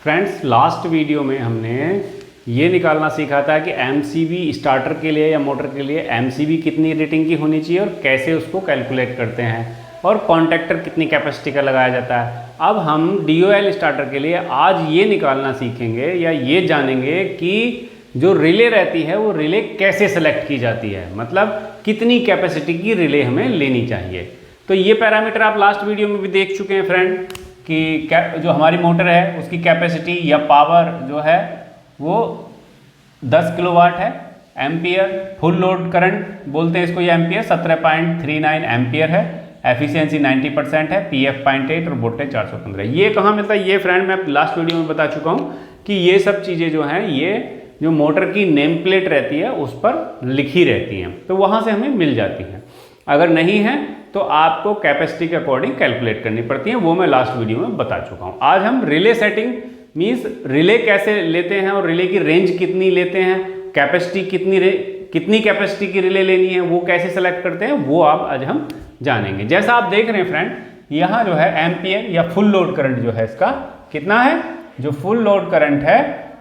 Friends, last video में हमने ये निकालना सीखा था कि एमसीबी स्टार्टर के लिए या मोटर के लिए एमसीबी कितनी रेटिंग की होनी चाहिए और कैसे उसको कैलकुलेट करते हैं, और कॉन्टैक्टर कितनी कैपेसिटी का लगाया जाता है। अब हम डीओएल स्टार्टर के लिए आज ये निकालना सीखेंगे या ये जानेंगे कि जो रिले रहती है वो रिले कैसे सेलेक्ट की जाती है, मतलब कितनी कैपेसिटी की रिले हमें लेनी चाहिए। तो ये पैरामीटर आप लास्ट वीडियो में भी देख चुके हैं फ्रेंड कि जो हमारी मोटर है उसकी कैपेसिटी या पावर जो है वो 10 किलोवाट है। एम्पियर फुल लोड करंट बोलते हैं इसको, ये एम्पियर 17.39 एम्पियर है। एफिशिएंसी 90% है। पीएफ 0.8 और वोल्टेज 415। ये कहाँ मिलता है ये फ्रेंड मैं लास्ट वीडियो में बता चुका हूँ कि ये सब चीज़ें जो हैं ये जो मोटर की नेम प्लेट रहती है उस पर लिखी रहती हैं, तो वहाँ से हमें मिल जाती हैं। अगर नहीं है तो आपको कैपेसिटी के अकॉर्डिंग कैलकुलेट करनी पड़ती है, वो मैं लास्ट वीडियो में बता चुका हूँ। आज हम रिले सेटिंग मीन्स रिले कैसे लेते हैं और रिले की रेंज कितनी लेते हैं, कैपेसिटी कितनी कैपेसिटी की रिले लेनी है वो कैसे सेलेक्ट करते हैं वो आज हम जानेंगे। जैसा आप देख रहे हैं फ्रेंड, यहाँ जो है एम्पियर या फुल लोड करंट जो है इसका कितना है, जो फुल लोड करंट है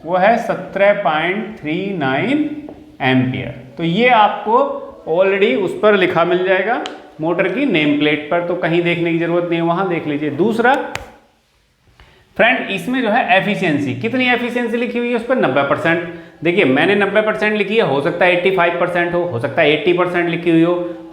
वो है 17.39 एम्पियर। तो ये आपको ऑलरेडी उस पर लिखा मिल जाएगा मोटर की नेम प्लेट पर, तो कहीं देखने की जरूरत नहीं है, वहां देख लीजिए। दूसरा फ्रेंड, इसमें जो है एफिशिएंसी, कितनी एफिशिएंसी लिखी हुई है उस पर 90%। देखिए मैंने 90% लिखी है, हो सकता है 85% हो सकता है 80% लिखी हुई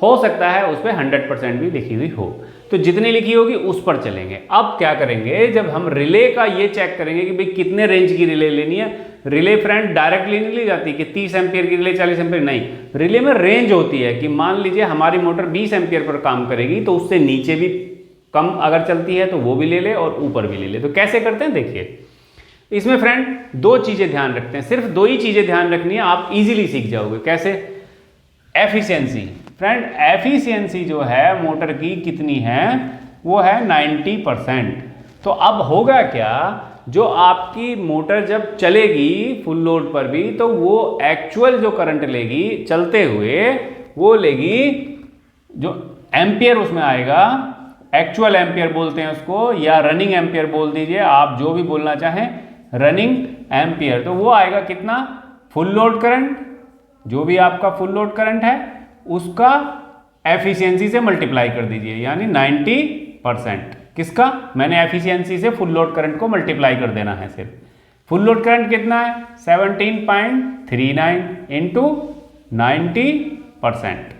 हो सकता है उस पर 100% भी लिखी हुई हो, तो जितनी लिखी होगी उस पर चलेंगे। अब क्या करेंगे, जब हम रिले का ये चेक करेंगे कि भाई कितने रेंज की रिले लेनी है। रिले फ्रेंड डायरेक्टली नहीं ली जाती कि 30 एम्पियर की रिले 40 एम्पियर, नहीं, रिले में रेंज होती है कि मान लीजिए हमारी मोटर 20 एम्पियर पर काम करेगी तो उससे नीचे भी कम अगर चलती है तो वो भी ले ले और ऊपर भी ले ले। तो कैसे करते हैं देखिए, इसमें फ्रेंड दो चीजें ध्यान रखते हैं, सिर्फ दो ही चीजें ध्यान रखनी है, आप इजीली सीख जाओगे। कैसे? एफिशिएंसी फ्रेंड, एफिशिएंसी जो है मोटर की कितनी है वो है 90%। तो अब होगा क्या, जो आपकी मोटर जब चलेगी फुल लोड पर भी तो वो एक्चुअल जो करंट लेगी चलते हुए वो लेगी, जो एम्पियर उसमें आएगा, एक्चुअल एम्पियर बोलते हैं उसको या रनिंग एम्पियर बोल दीजिए, आप जो भी बोलना चाहें, रनिंग एम्पियर। तो वो आएगा कितना, फुल लोड करंट, जो भी आपका फुल लोड करंट है उसका एफिशिएंसी से मल्टीप्लाई कर दीजिए, यानी 90%। किसका? मैंने एफिशिएंसी से फुल लोड करंट को मल्टीप्लाई कर देना है सिर्फ। फुल लोड करंट कितना है 17.39 इंटू 90%।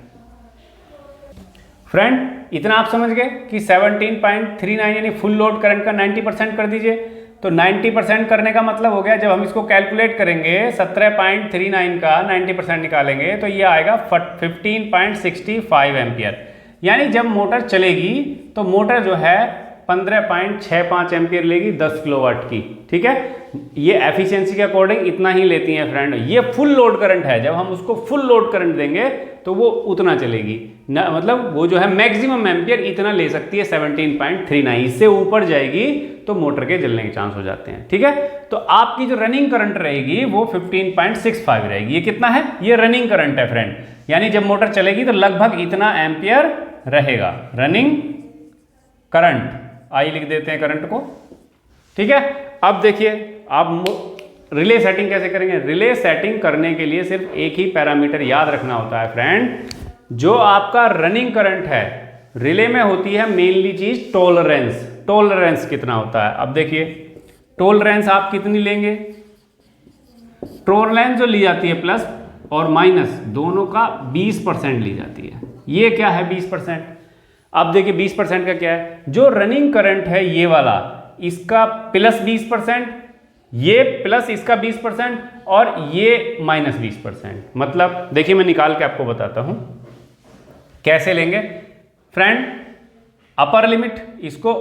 फ्रेंड इतना आप समझ गए कि 17.39 यानी फुल लोड करंट का 90% कर दीजिए। तो 90% करने का मतलब हो गया, जब हम इसको कैलकुलेट करेंगे 17.39 का 90% निकालेंगे तो ये आएगा 15.65 एम्पियर। यानी जब मोटर चलेगी तो मोटर जो है 15.65 एम्पियर लेगी 10 किलोवाट की। ठीक है, ये एफिशिएंसी के अकॉर्डिंग इतना ही लेती हैं फ्रेंड। ये फुल लोड करंट है, जब हम उसको फुल लोड करंट देंगे तो वो उतना चलेगी ना, मतलब वो जो है मैक्सिमम एम्पियर इतना ले सकती है 17.39। इससे ऊपर जाएगी तो मोटर के जलने के चांस हो जाते हैं। ठीक है, तो आपकी जो रनिंग करंट रहेगी वो 15.65 रहेगी। ये कितना है, ये रनिंग करंट है फ्रेंड, यानी जब मोटर चलेगी तो लगभग इतना एम्पियर रहेगा रनिंग करंट। आई लिख देते हैं करंट को। ठीक है, अब देखिए आप रिले सेटिंग कैसे करेंगे। रिले सेटिंग करने के लिए सिर्फ एक ही पैरामीटर याद रखना होता है फ्रेंड, जो आपका रनिंग करंट है रिले में होती है मेनली चीज टॉलरेंस। टॉलरेंस कितना होता है, अब देखिए टॉलरेंस आप कितनी लेंगे, टॉलरेंस जो ली जाती है प्लस और माइनस दोनों का 20% ली जाती है। ये क्या है 20%, अब देखिए 20% का क्या है, जो रनिंग करंट है ये वाला, इसका प्लस 20%, ये प्लस इसका 20% और ये माइनस 20%। मतलब देखिए मैं निकाल के आपको बताता हूं कैसे लेंगे फ्रेंड। अपर लिमिट इसको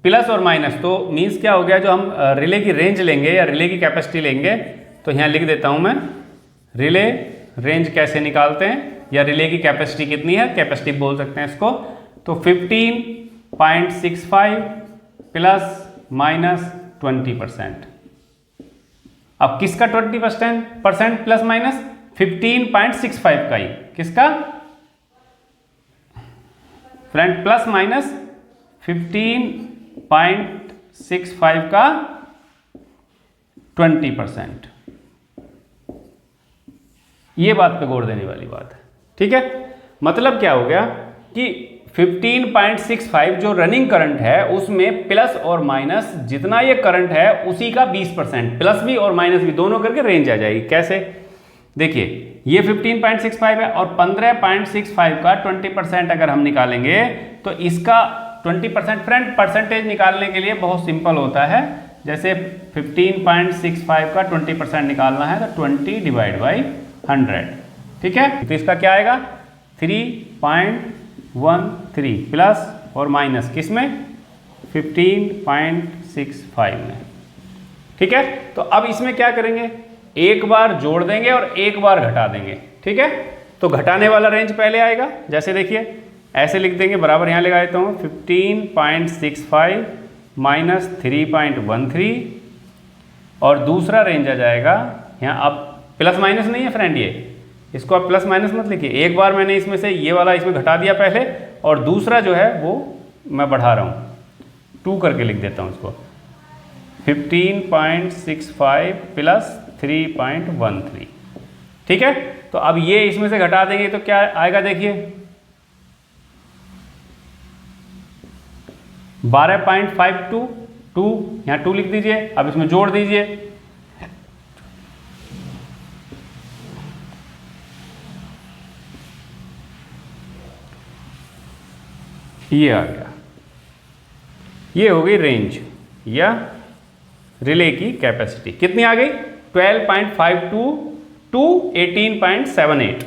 प्लस और माइनस, तो मीन्स क्या हो गया, जो हम रिले की रेंज लेंगे या रिले की कैपेसिटी लेंगे, तो यहाँ लिख देता हूं मैं रिले रेंज कैसे निकालते हैं या रिले की कैपेसिटी कितनी है, कैपेसिटी बोल सकते हैं इसको। तो 15.65 प्लस माइनस 20%। अब किसका 20% प्लस माइनस 15.65 का ही, किसका फ्रेंड, प्लस माइनस 15.65 का 20%। ये बात पे गौर देने वाली बात है, ठीक है। मतलब क्या हो गया कि 15.65 जो रनिंग करंट है उसमें प्लस और माइनस जितना ये करंट है उसी का 20%, प्लस भी और माइनस भी दोनों करके रेंज आ जाएगी। कैसे? देखिए ये 15.65 है और 15.65 का 20% अगर हम निकालेंगे तो इसका 20% फ्रेंड परसेंटेज निकालने के लिए बहुत सिंपल होता है। जैसे 15.65 का 20% निकालना है तो 20 डिवाइड बाई 100, ठीक है। तो इसका क्या आएगा 3.13 प्लस और माइनस किसमें 15.65 में, ठीक है। तो अब इसमें क्या करेंगे, एक बार जोड़ देंगे और एक बार घटा देंगे, ठीक है। तो घटाने वाला रेंज पहले आएगा, जैसे देखिए ऐसे लिख देंगे, बराबर यहाँ लगा देता हूँ 15.65 माइनस 3.13 और दूसरा रेंज आ जाएगा यहाँ। अब प्लस माइनस नहीं है फ्रेंड, ये इसको आप प्लस माइनस मत लिखिए, एक बार मैंने इसमें से ये वाला इसमें घटा दिया पहले और दूसरा जो है वो मैं बढ़ा रहा हूँ, 2 करके लिख देता हूँ इसको 15.65 प्लस 3.13, ठीक है। तो अब ये इसमें से घटा देंगे तो क्या आएगा देखिए 12.52, 2 यहाँ 2 लिख दीजिए। अब इसमें जोड़ दीजिए, ये आ गया, ये हो गई रेंज या रिले की कैपेसिटी। कितनी आ गई 12.52 टू 18.78।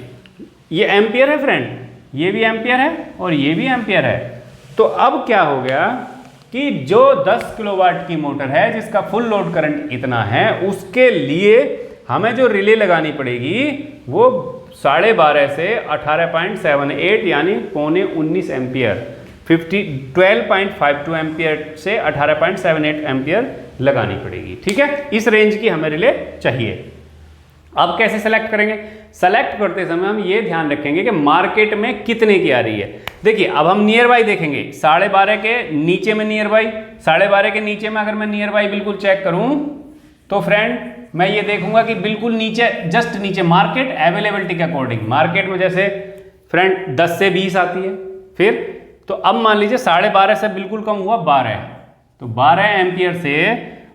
ये एम्पियर है फ्रेंड, ये भी एम्पियर है और ये भी एम्पियर है। तो अब क्या हो गया कि जो 10 किलोवाट की मोटर है जिसका फुल लोड करंट इतना है उसके लिए हमें जो रिले लगानी पड़ेगी वो 12.5 से 18.78 यानी 18.19 एम्पियर, 12.52 एम्पियर से 18.78 एम्पियर लगानी पड़ेगी, ठीक है। इस रेंज की हमें रिले चाहिए। अब कैसे सेलेक्ट करेंगे? सेलेक्ट करते समय हम ये ध्यान रखेंगे कि मार्केट में कितने की आ रही है। देखिए अब हम नियर बाई देखेंगे, 12.5 के नीचे में नियर बाई, 12.5 के नीचे में अगर मैं नियर बाई बिल्कुल चेक करूं तो फ्रेंड मैं ये देखूंगा कि बिल्कुल नीचे, जस्ट नीचे मार्केट अवेलेबिलिटी के अकॉर्डिंग, मार्केट में जैसे फ्रेंड 10 से 20 आती है, फिर तो अब मान लीजिए 12.5 से बिल्कुल कम हुआ 12, तो 12 एम्पियर से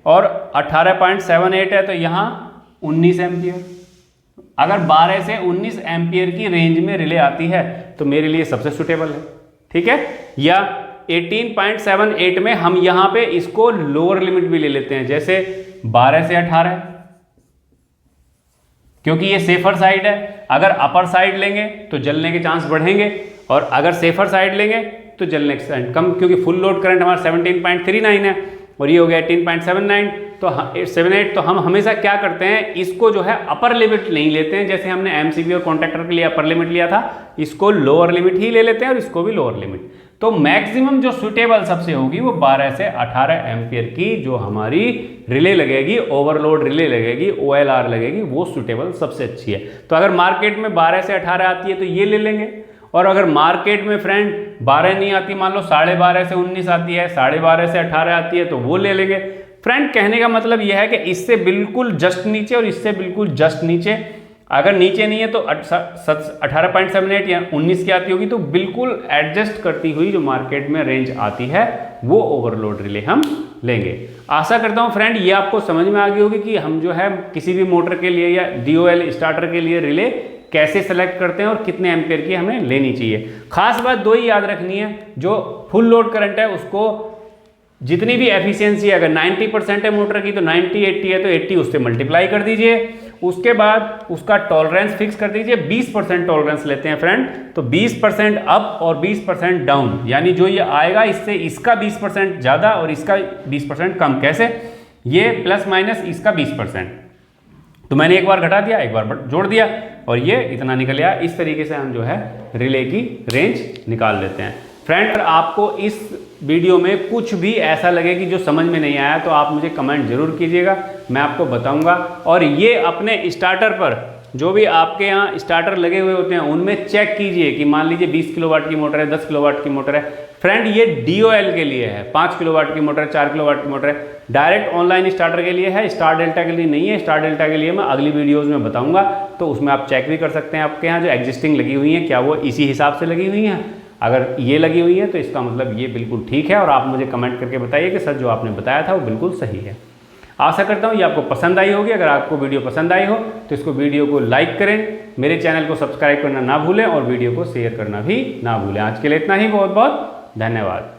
और 18.78 है तो यहाँ 19 एम्पियर। अगर 12 से 19 एम्पियर की रेंज में रिले आती है तो मेरे लिए सबसे सुटेबल है, ठीक है। या 18.78 में हम यहाँ पे इसको लोअर लिमिट भी ले लेते हैं, जैसे 12 से 18, क्योंकि ये सेफर साइड है। अगर अपर साइड लेंगे तो जलने के चांस बढ़ेंगे और अगर सेफर साइड लेंगे तो जलने के चांस कम, क्योंकि फुल लोड करंट हमारा 17.39 है और ये हो गया 18.79 तो 78। तो हम हमेशा क्या करते हैं, इसको जो है अपर लिमिट नहीं लेते हैं, जैसे हमने एमसीबी और कॉन्ट्रैक्टर के लिए अपर लिमिट लिया था, इसको लोअर लिमिट ही ले लेते हैं और इसको भी लोअर लिमिट। तो मैक्सिमम जो सुटेबल सबसे होगी वो 12 से 18 एम्पियर की जो हमारी रिले लगेगी, ओवरलोड रिले लगेगी, OLR लगेगी, वो सुटेबल सबसे अच्छी है। तो अगर मार्केट में 12 से 18 आती है तो ये ले लेंगे, और अगर मार्केट में फ्रेंड 12 नहीं आती, मान लो 12.5 से 19 आती है, 12.5 से 18 आती है तो वो ले लेंगे। फ्रेंड कहने का मतलब यह है कि इससे बिल्कुल जस्ट नीचे और इससे बिल्कुल जस्ट नीचे, अगर नीचे नहीं है तो 18.78 या 19 की आती होगी तो बिल्कुल एडजस्ट करती हुई जो मार्केट में रेंज आती है वो ओवरलोड रिले हम लेंगे। आशा करता हूं फ्रेंड ये आपको समझ में आ गई होगी कि हम जो है किसी भी मोटर के लिए या DOL स्टार्टर के लिए रिले कैसे सेलेक्ट करते हैं और कितने एम्पियर की हमें लेनी चाहिए। खास बात 2 ही याद रखनी है, जो फुल लोड करंट है उसको जितनी भी एफिशिएंसी है, अगर 90% है मोटर की तो 90, 80 है तो 80 उससे मल्टीप्लाई कर दीजिए। उसके बाद उसका टॉलरेंस फिक्स कर दीजिए, 20% टॉलरेंस लेते हैं फ्रेंड, तो 20% अप और 20% डाउन, यानी जो ये आएगा इससे इसका 20% ज़्यादा और इसका 20% कम। कैसे? ये प्लस माइनस इसका 20%, तो मैंने एक बार घटा दिया, एक बार जोड़ दिया और ये इतना निकल आया। इस तरीके से हम जो है रिले की रेंज निकाल लेते हैं। फ्रेंड अगर आपको इस वीडियो में कुछ भी ऐसा लगे कि जो समझ में नहीं आया तो आप मुझे कमेंट जरूर कीजिएगा, मैं आपको बताऊंगा। और ये अपने स्टार्टर पर जो भी आपके यहाँ स्टार्टर लगे हुए होते हैं उनमें चेक कीजिए कि मान लीजिए 20 किलोवाट की मोटर है, 10 किलोवाट की मोटर है, फ्रेंड ये DOL के लिए है, 5 किलोवाट की मोटर, 4 किलोवाट की मोटर है। डायरेक्ट ऑनलाइन स्टार्टर के लिए है, स्टार डेल्टा के लिए नहीं है। स्टार डेल्टा के लिए मैं अगली वीडियोस में बताऊंगा, तो उसमें आप चेक भी कर सकते हैं आपके यहाँ जो एग्जिस्टिंग लगी हुई हैं क्या वो इसी हिसाब से लगी हुई हैं। अगर ये लगी हुई है तो इसका मतलब ये बिल्कुल ठीक है, और आप मुझे कमेंट करके बताइए कि सर जो आपने बताया था वो बिल्कुल सही है। आशा करता हूँ ये आपको पसंद आई होगी। अगर आपको वीडियो पसंद आई हो तो इसको वीडियो को लाइक करें, मेरे चैनल को सब्सक्राइब करना ना भूलें और वीडियो को शेयर करना भी ना भूलें। आज के लिए इतना ही, बहुत बहुत धन्यवाद।